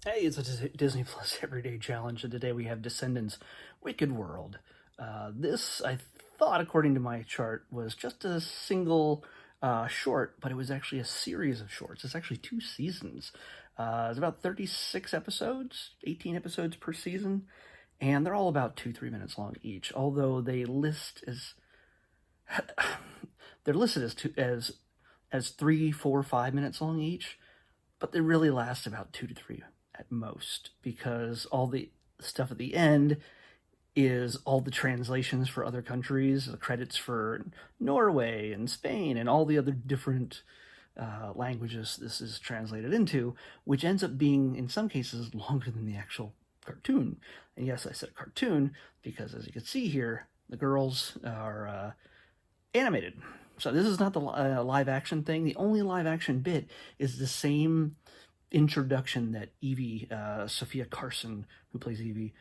Hey, it's a Disney Plus Everyday Challenge, and today we have Descendants Wicked World. This, I thought, according to my chart, was just a single short, but it was actually a series of shorts. It's actually 2 seasons. It's about 36 episodes, 18 episodes per season, and they're all about 2-3 minutes long each, although they're listed as 3, 4, 5 minutes long each, but they really last about 2 to 3 at most, because all the stuff at the end is all the translations for other countries, the credits for Norway and Spain and all the other different languages this is translated into, which ends up being, in some cases, longer than the actual cartoon. And yes, I said cartoon because, as you can see here, the girls are animated. So this is not the live action thing. The only live action bit is the same introduction that Evie, Sophia Carson, who plays Evie,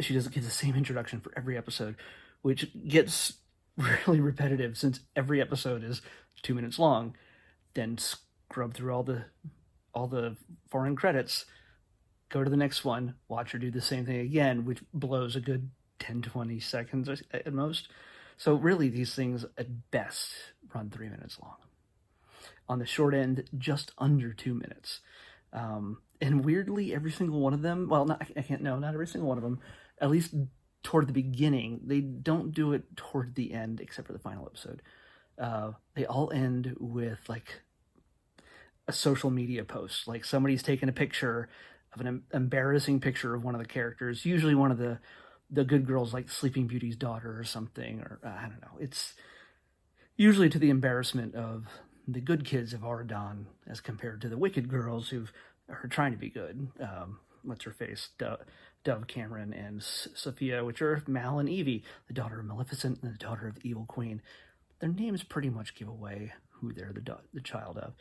she does get the same introduction for every episode, which gets really repetitive since every episode is 2 minutes long. Then scrub through all the foreign credits, go to the next one, watch her do the same thing again, which blows a good 10-20 seconds at most. So really, these things at best run 3 minutes long. On the short end, just under 2 minutes. And weirdly, every single one of them, well, not every single one of them, at least toward the beginning, they don't do it toward the end, except for the final episode. They all end with like a social media post, like somebody's taken a picture of an embarrassing picture of one of the characters, usually one of the good girls, like Sleeping Beauty's daughter or something, or I don't know. It's usually to the embarrassment of the good kids of Aradon as compared to the wicked girls who are trying to be good. What's her face? Dove Cameron and Sophia, which are Mal and Evie, the daughter of Maleficent and the daughter of the Evil Queen. Their names pretty much give away who they're the child of.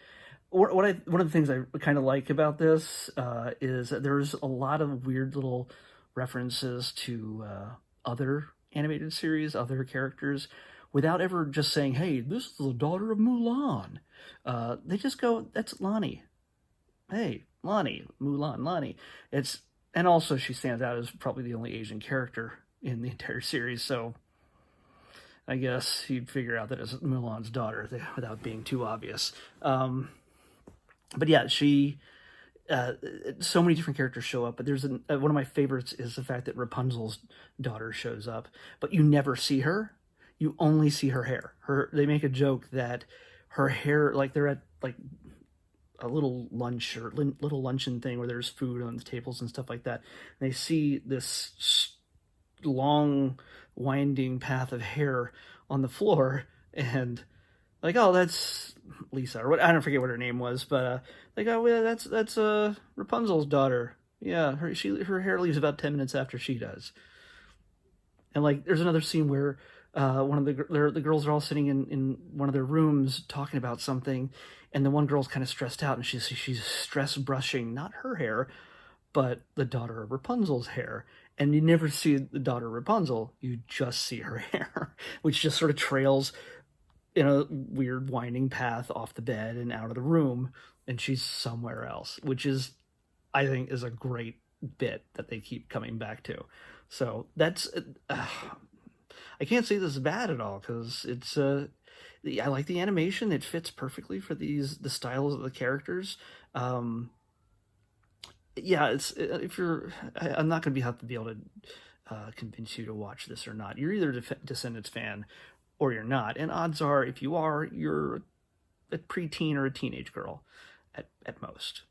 One of the things I kind of like about this is that there's a lot of weird little references to other animated series, other characters, without ever just saying, "Hey, this is the daughter of Mulan." They just go, "That's Lonnie." Hey, Lonnie, Mulan, Lonnie. And also she stands out as probably the only Asian character in the entire series, so I guess you'd figure out that it's Mulan's daughter without being too obvious. But yeah, so many different characters show up, but there's one of my favorites is the fact that Rapunzel's daughter shows up, but you never see her. You only see her hair. They make a joke that her hair, like they're at like a little lunch or little luncheon thing where there's food on the tables and stuff like that. And they see this long winding path of hair on the floor, and like, oh, that's Lisa, or what, I don't forget what her name was, but like, oh yeah, that's Rapunzel's daughter. Yeah, her hair leaves about 10 minutes after she does. And like, there's another scene where one of the girls are all sitting in one of their rooms talking about something, and the one girl's kind of stressed out, and she's stress brushing not her hair, but the daughter of Rapunzel's hair. And you never see the daughter of Rapunzel; you just see her hair, which just sort of trails in a weird winding path off the bed and out of the room, and she's somewhere else, which is, I think, is a great bit that they keep coming back to. So that's I can't say this is bad at all, because I like the animation. It fits perfectly for the styles of the characters. Yeah, if you're, I'm not going to have to be able to convince you to watch this or not. You're either a Descendants fan or you're not, and odds are, if you are, you're a preteen or a teenage girl, at most.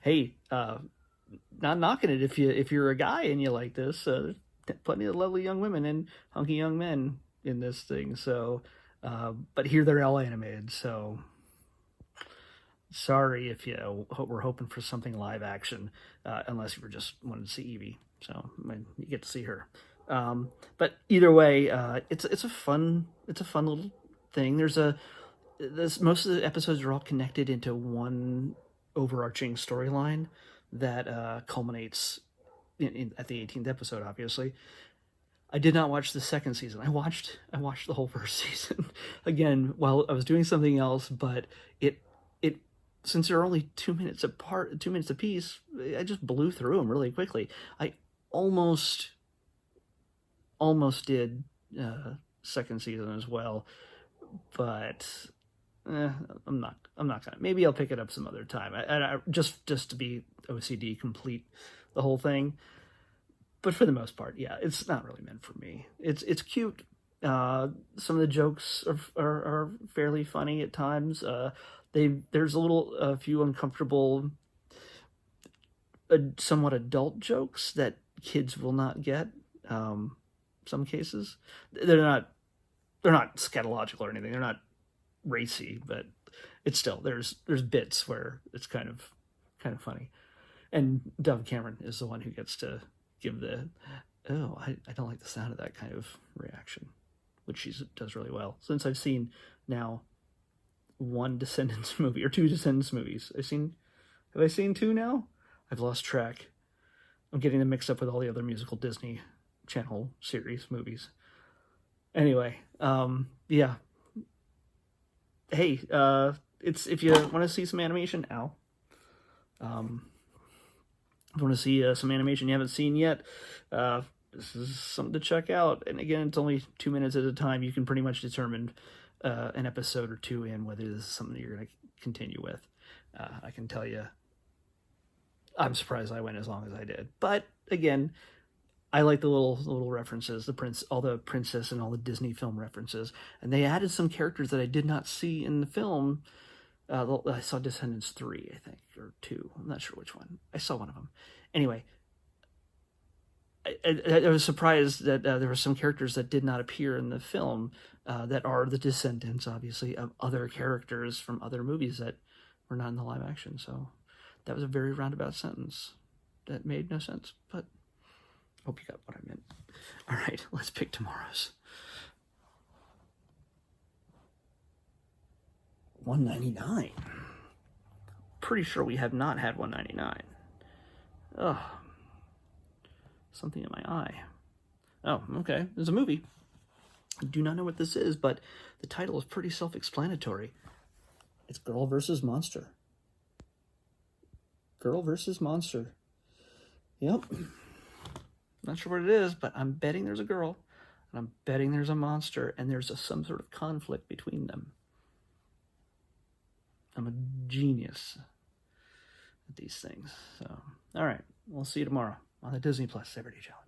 Hey, not knocking it if you're a guy and you like this. There's plenty of lovely young women and hunky young men in this thing. So, but here they're all animated. So sorry if you were hoping for something live action, unless you were just wanted to see Evie. So you get to see her. But either way, it's a fun little thing. Most of the episodes are all connected into one overarching storyline that culminates at the 18th episode. Obviously, I did not watch the second season. I watched the whole first season again while I was doing something else, but it since they're only 2 minutes apart, 2 minutes apiece, I just blew through them really quickly. I almost did second season as well, but I'm not gonna. Maybe I'll pick it up some other time. I just to be OCD complete the whole thing. But for the most part, yeah, it's not really meant for me. It's cute. Some of the jokes are fairly funny at times. There's a few uncomfortable, somewhat adult jokes that kids will not get. Some cases they're not scatological or anything. They're not racy, but it's still there's bits where it's kind of funny. And Dove Cameron is the one who gets to give the I don't like the sound of that kind of reaction, which she does really well. Since I've seen now one Descendants movie or two Descendants movies, have I seen two now? I've lost track. I'm getting them mixed up with all the other musical Disney Channel series movies. Anyway, yeah. Hey, it's if you want to see some animation, if you want to see some animation you haven't seen yet, this is something to check out. And again, it's only 2 minutes at a time. You can pretty much determine an episode or two in whether this is something you're going to continue with. I can tell you, I'm surprised I went as long as I did. But again, I like the little references, all the princess and all the Disney film references, and they added some characters that I did not see in the film. I saw Descendants 3, I think, or 2. I'm not sure which one. I saw one of them. Anyway, I was surprised that there were some characters that did not appear in the film that are the descendants, obviously, of other characters from other movies that were not in the live action. So that was a very roundabout sentence that made no sense, but hope you got what I meant. All right, let's pick tomorrow's. $1.99. Pretty sure we have not had $1.99. Ugh. Something in my eye. Oh, okay. There's a movie. I do not know what this is, but the title is pretty self-explanatory. It's Girl vs. Monster. Girl vs. Monster. Yep. Not sure what it is, but I'm betting there's a girl, and I'm betting there's a monster, and there's some sort of conflict between them. I'm a genius at these things. So, all right. We'll see you tomorrow on the Disney Plus Celebrity Challenge.